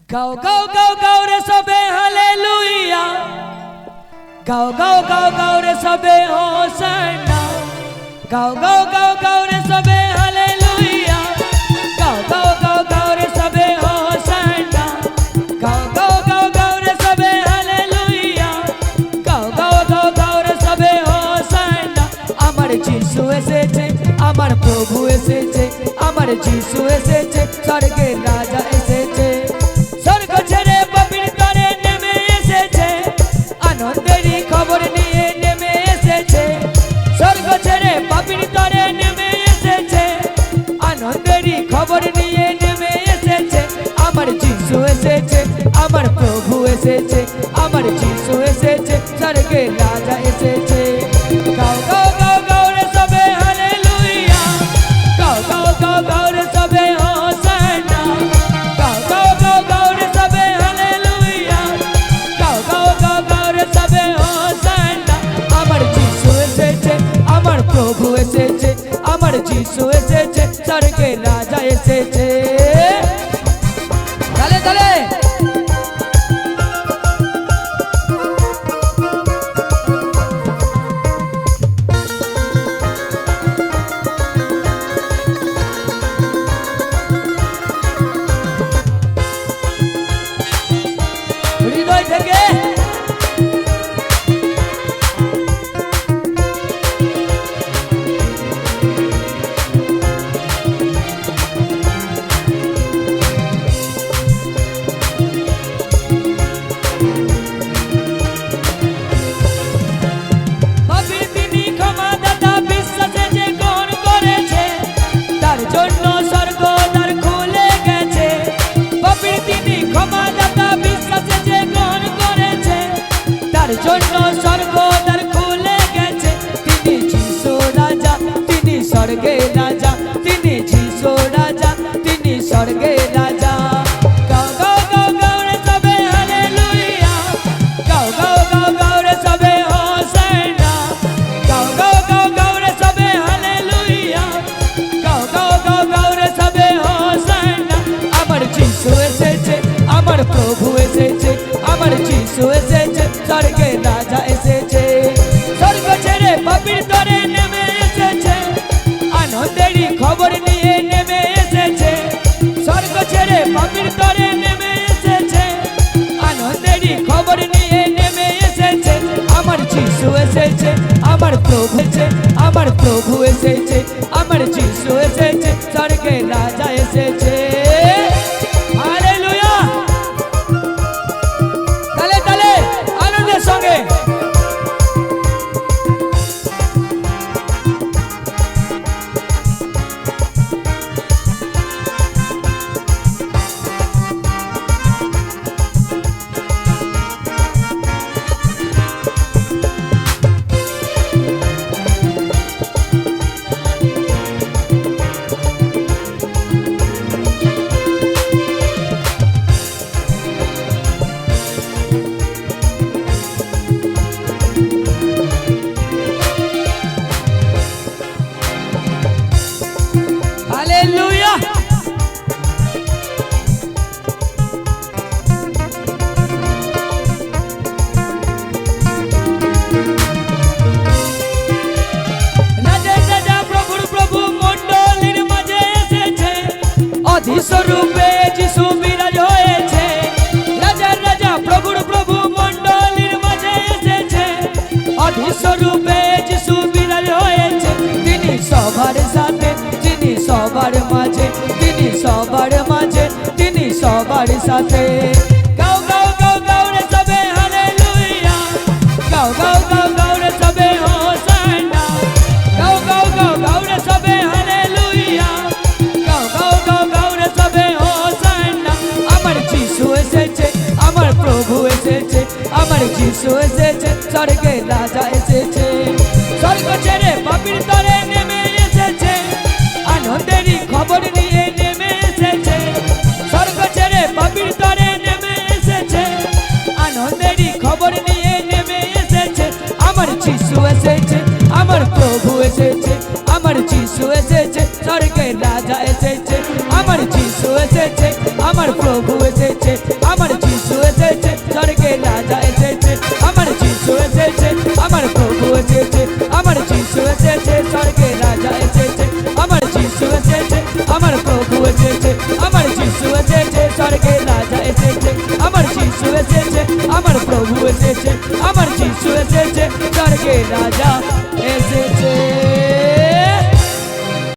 গাও গাও গাও গাও রে সবে হালেলুয়া, গাও গাও গাও গাও রে সবে হোসানা, গাও গাও গাও গাও রে সবে হালেলুয়া, গাও গাও গাও গাও রে সবে হোসানা, গাও গাও গাও গাও রে সবে হালেলুয়া, গাও গাও গাও গাও রে সবে হোসানা। আমার যিশু এসেছে, আমার প্রভু এসেছে, আমার যিশু এসেছে, স্বর্গের রাজা এসেছে, স্বর্গ ছেড়ে পাপীর তরে নেমে এসেছে, আনন্দেরই খবর নিয়ে নেমে এসেছে, স্বর্গ ছেড়ে পাপীর তরে নেমে এসেছে, আনন্দেরই খবর নিয়ে নেমে এসেছে। আমার যিশু এসেছে, আমার প্রভু এসেছে, আমার যিশু এসেছে, স্বর্গের রাজা এসেছে। গাও গাও গাও গাও রে সবে হালেলুয়া, গাও গাও গাও গাও রে সবে হোসানা, গাও গাও গাও গাও রে সবে হালেলুয়া, গাও গাও গাও গাও রে সবে হোসানা। আমার যিশু এসেছে, আমার প্রভু এসেছে, আমার যিশু এসেছে, স্বর্গের রাজা এসেছে। তালে তালে হৃদয় থেকে পাপীর তিনি ক্ষমাদাতা, বিশ্বাসে যে গ্রহণ করেছে, তার জন্য স্বর্গ দ্বার খুলে গেছে। পাপীর তিনি ক্ষমাদাতা, বিশ্বাসে যে গ্রহণ করেছে, তার জন্য স্বর্গ দ্বার খুলে গেছে। তিনি যিশু রাজা, তিনি স্বর্গের রাজা, তিনি যিশু রাজা, তিনি স্বর্গের রাজা। গাও গাও গাও গাও রে সবে হালেলুয়া, গাও গাও গাও গাও রে সবে হোসানা, গাও গাও গাও গাও রে সবে হালেলুয়া, গাও গাও গাও গাও রে সবে হোসানা। আমার যিশু এসেছে, আমার প্রভু এসেছে, আমার যিশু এসেছে, স্বর্গের রাজা এসেছে, স্বর্গ ছেড়ে পাপীর তরে নেমে এসেছে, আনন্দেরই খবর নিয়ে নেমে এসেছে, স্বর্গ ছেড়ে পাপীর তরে নেমে এসেছে, আনন্দেরই খবর নিয়ে নেমে এসেছে। আমার যিশু এসেছে, আমার প্রভু এসেছে, আমার প্রভু এসেছে, আমার যিশু এসেছে, স্বর্গের রাজা এসেছে। হালেলুয়া, তালে তালে আনন্দের সঙ্গে হালেলুয়া। রাজা রাজা প্রভুর প্রভু মণ্ডলীর মাঝে এসেছে, অধীশ্বরূপে যিশু বিরাজ হয়েছে। রাজা রাজা প্রভুর প্রভু মণ্ডলীর মাঝে এসেছে, অধীশ্বরূপে যিশু বিরাজ হয়েছে। তিনি সবার সাথে, তিনি সবার মাঝে, তিনি সবার মাঝে, তিনি সবার সাথে। গাও গাও গাও গাও রে সবে হালেলুয়া, গাও গাও গাও গাও রে সবে হোসানা, গাও গাও গাও গাও রে সবে হালেলুয়া, গাও গাও গাও গাও রে সবে হোসানা। আমার যিশু এসেছে, আমার প্রভু এসেছে, আমার যিশু এসেছে, স্বর্গের রাজা এসেছে, স্বর্গ ছেড়ে পাপীর তরে নেমে এসেছে, আনন্দেরই খবর নিয়ে নেমে এসেছে, স্বর্গ ছেড়ে পাপীর তরে নেমে এসেছে আমার যিশু এসেছে স্বর্গের রাজা এসেছে